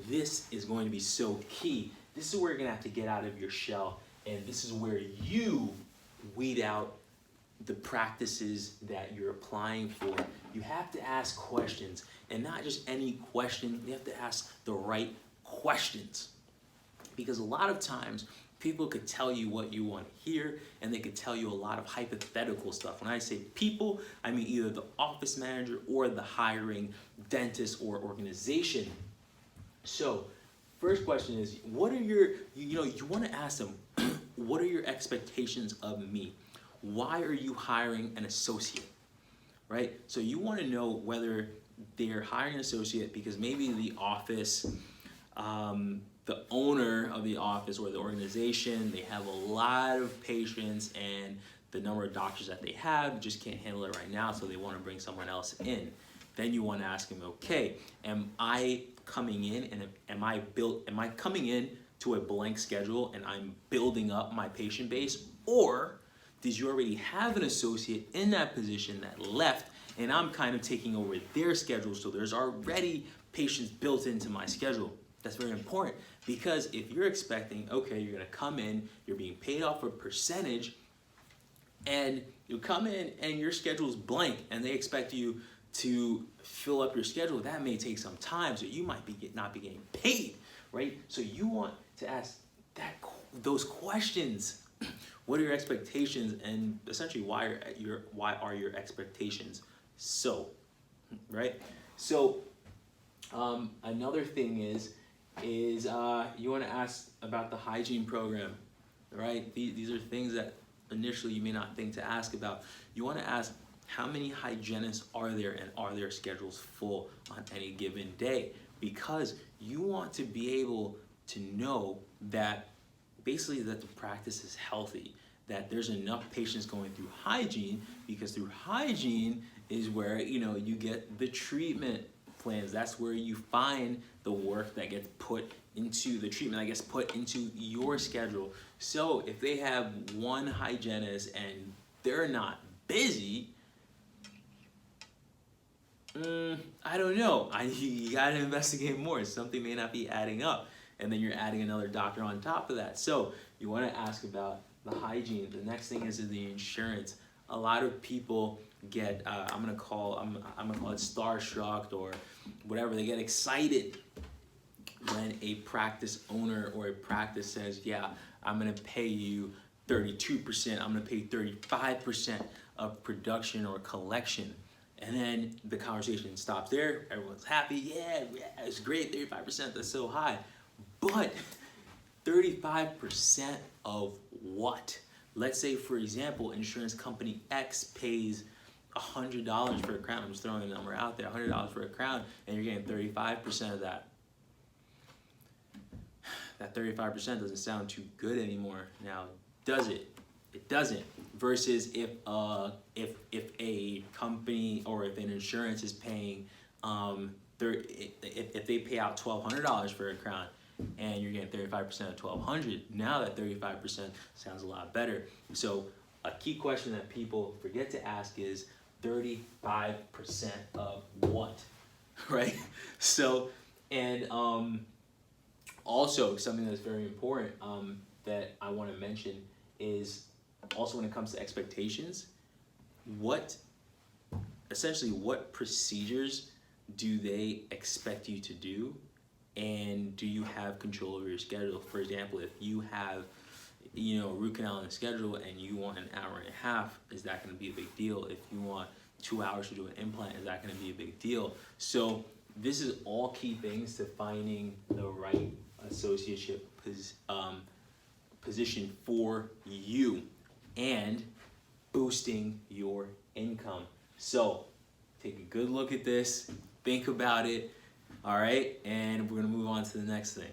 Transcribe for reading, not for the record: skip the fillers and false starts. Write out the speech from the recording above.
this is going to be so key. This is where you're gonna have to get out of your shell, and this is where you weed out the practices that you're applying for. You have to ask questions, and not just any question. You have to ask the right questions, because a lot of times people could tell you what you want to hear, and they could tell you a lot of hypothetical stuff. When I say people, I mean either the office manager or the hiring dentist or organization. So first question is, what are your, you want to ask them, what are your expectations of me? Why are you hiring an associate, right? So you want to know whether they're hiring an associate because maybe the office, the owner of the office or the organization, they have a lot of patients, and the number of doctors that they have just can't handle it right now, so they want to bring someone else in. Then you want to ask them, okay, am I coming in and am I coming in to a blank schedule and I'm building up my patient base, or did you already have an associate in that position that left and I'm kind of taking over their schedule, so there's already patients built into my schedule? That's very important, because if you're expecting, okay, you're gonna come in, you're being paid off a percentage, and you come in and your schedule is blank and they expect you to fill up your schedule, that may take some time, so you might not be getting paid, right? So you want to ask those questions. What are your expectations, and essentially why are your expectations so, right? So another thing is you want to ask about the hygiene program, right? These are things that initially you may not think to ask about. You want to ask, how many hygienists are there, and are their schedules full on any given day? Because you want to be able to know that basically that the practice is healthy, that there's enough patients going through hygiene, because through hygiene is where you get the treatment plans. That's where you find the work that gets put into the treatment that gets put into your schedule. So if they have one hygienist and they're not busy, I don't know. You gotta investigate more. Something may not be adding up, and then you're adding another doctor on top of that. So you want to ask about the hygiene. The next thing is the insurance. A lot of people get I'm gonna call it starstruck or whatever. They get excited when a practice owner or a practice says, yeah, I'm gonna pay you 32%, I'm gonna pay 35% of production or collection. And then the conversation stops there. Everyone's happy. Yeah, it's great, 35%, that's so high. But 35% of what? Let's say, for example, insurance company X pays $100 for a crown. I'm just throwing a number out there, $100 for a crown, and you're getting 35% of that. That 35% doesn't sound too good anymore. Now, does it? It doesn't. Versus if a company or if an insurance is paying, if they pay out $1,200 for a crown and you're getting 35% of $1,200, now that 35% sounds a lot better. So a key question that people forget to ask is 35% of what, right? So, and also something that's very important that I want to mention is also when it comes to expectations, essentially what procedures do they expect you to do, and do you have control over your schedule? For example, if you have a root canal in the schedule and you want an hour and a half, is that going to be a big deal? If you want 2 hours to do an implant, is that going to be a big deal? So this is all key things to finding the right associateship position for you and boosting your income. So take a good look at this, think about it, all right? And we're gonna move on to the next thing.